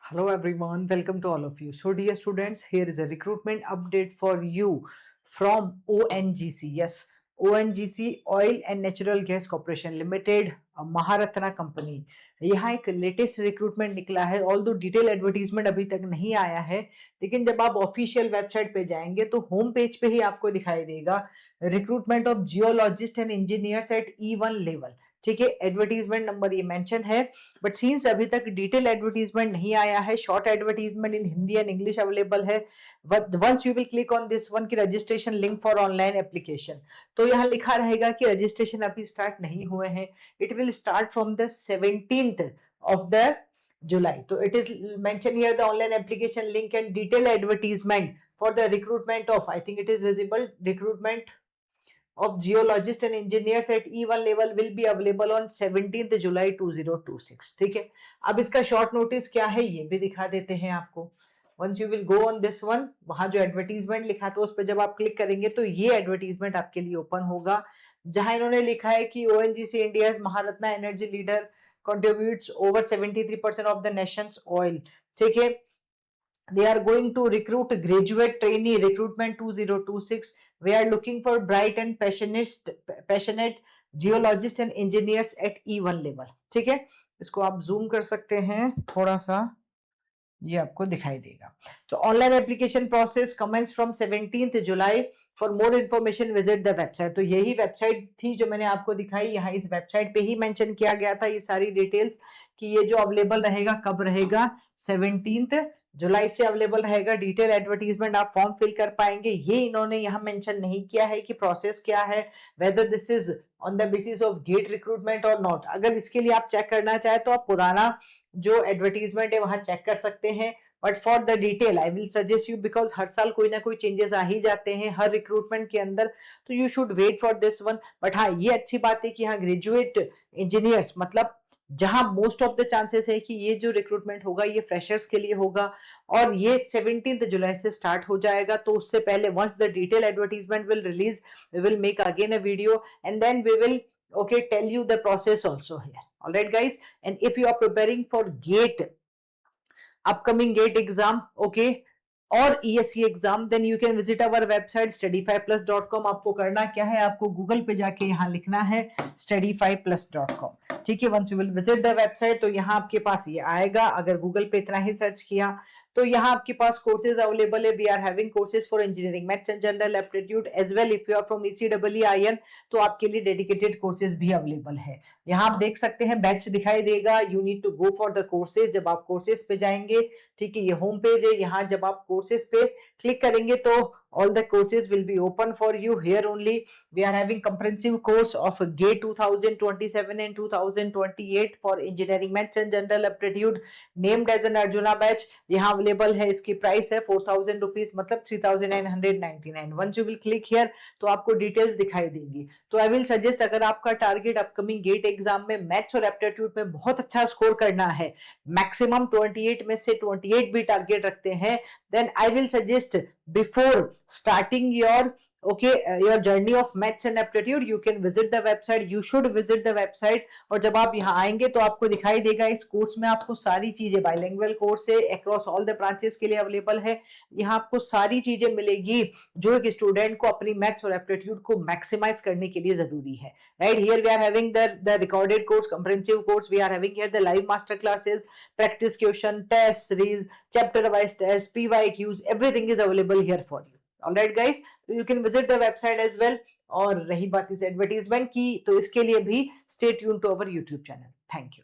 Hello everyone, welcome to all of you. So dear students, here is a recruitment update for you from ONGC. Yes, ONGC Oil and Natural Gas Corporation Limited, Maharatna company. यहाँ एक latest recruitment निकला है. Although detail advertisement अभी तक नहीं आया है, लेकिन जब आप ऑफिशियल वेबसाइट पे जाएंगे तो होम पेज पे ही आपको दिखाई देगा recruitment of geologist and engineers at E1 level. ठीक है, एडवर्टीजमेंट नंबर ये मेंशन है, बट सीन्स अभी तक डिटेल एडवर्टीजमेंट नहीं आया है. Short advertisement in Hindi and English available है. Once you will click on this one की registration link for online application, तो यहाँ लिखा रहेगा कि रजिस्ट्रेशन अभी स्टार्ट नहीं हुए हैं. It will start from the 17th of the July. So it is mentioned here the online application link and detailed advertisement for the recruitment of, I think it is visible, recruitment of geologists and engineers at E1 level will be available on 17th July 2026. ठीक है, अब इसका short notice क्या है ये भी दिखा देते हैं आपको. Once you will go on this one, वहां जो एडवर्टीजमेंट लिखा था उस पर जब आप क्लिक करेंगे तो ये एडवर्टीजमेंट आपके लिए ओपन होगा, जहां इन्होंने लिखा है कि ONGC India Maharatna energy leader contributes over 73% of the nation's oil. ठीक है, they are going to recruit graduate trainee recruitment 2026. We are looking for bright and passionate geologists and engineers at E1 level. ठीक है, इसको आप zoom कर सकते हैं थोड़ा सा, ये आपको दिखाई देगा. तो online application process commence from 17th July. For more information visit the website. तो यही वेबसाइट थी जो मैंने आपको दिखाई. यहाँ इस वेबसाइट पे ही मेंशन किया गया था ये सारी डिटेल्स कि ये जो अवेलेबल रहेगा कब रहेगा, 17th जुलाई से अवेलेबल रहेगा. डिटेल एडवर्टीजमेंट आप फॉर्म फिल कर पाएंगे. ये इन्होंने यहाँ मेंशन नहीं किया है कि प्रोसेस क्या है, whether this is on the basis of GATE recruitment और नॉट. अगर इसके लिए आप चेक करना चाहे तो आप पुराना जो एडवर्टीजमेंट है वहां चेक कर सकते हैं. But for the detail I will suggest you, because हर साल कोई ना कोई चेंजेस आ ही जाते हैं हर रिक्रूटमेंट के अंदर, तो you should wait for this one. But हाँ, ये अच्छी बात है कि यहाँ ग्रेजुएट इंजीनियर्स, मतलब जहां मोस्ट ऑफ द चांसेस है कि ये जो रिक्रूटमेंट होगा ये फ्रेशर्स के लिए होगा और ये 17th जुलाई से स्टार्ट हो जाएगा. तो उससे पहले once the detail advertisement will release, we will make again a video and then we will tell you the process also here. All right guys, and if you are preparing for GATE, upcoming GATE exam, okay, और ESE exam, then you can visit our website study5plus.com. आपको करना क्या है, आपको Google पे जाके यहाँ लिखना है study5plus.com. ठीक है, once you will visit the website तो यहाँ आपके पास ये आएगा. अगर गूगल पे इतना ही सर्च किया तो यहाँ आपके पास कोर्सेज अवेलेबल है. We are having courses for engineering maths and general aptitude as well. If you are from ECEE तो आपके लिए डेडिकेटेड कोर्सेज भी अवेलेबल है. यहाँ आप देख सकते हैं बैच दिखाई देगा. You need to go for the courses. जब आप कोर्सेज पे जाएंगे, ठीक है, ये होम पेज है. यहाँ जब आप कोर्सेज पे क्लिक करेंगे तो all the courses will be open for you here only. We are having comprehensive course of GATE 2027 and 2028 for engineering maths and general aptitude named as an Arjuna batch. यहाँ available है. इसकी price है 4000 rupees, मतलब 3999. Once you will click here तो आपको details दिखाई देंगी. तो आई विल सजेस्ट, अगर आपका टारगेट अपकमिंग गेट एग्जाम में मैथ्स और एप्टीट्यूड में बहुत अच्छा स्कोर करना है, मैक्सिमम 28 में से 28 भी टारगेट रखते हैं, then I will suggest before starting your journey of maths and aptitude, you can visit the website. You should visit the website. और जब आप यहाँ आएंगे तो आपको दिखाई देगा इस कोर्स में आपको सारी चीजें, बाइलिंगुअल कोर्स है, अक्रॉस ऑल द ब्रांचेस के लिए अवेलेबल है. यहाँ आपको सारी चीजें मिलेगी जो एक स्टूडेंट को अपनी मैथ्स और एप्टीट्यूड को मैक्सिमाइज करने के लिए जरूरी है. Right, here we are having the recorded course, comprehensive course. We are having here the live master classes, practice question, test series, chapter wise test, PYQs, everything is available here for you. All right guys, so you can visit the website as well. और रही बात इस advertisement की, तो इसके लिए भी stay tuned to our YouTube channel. Thank you.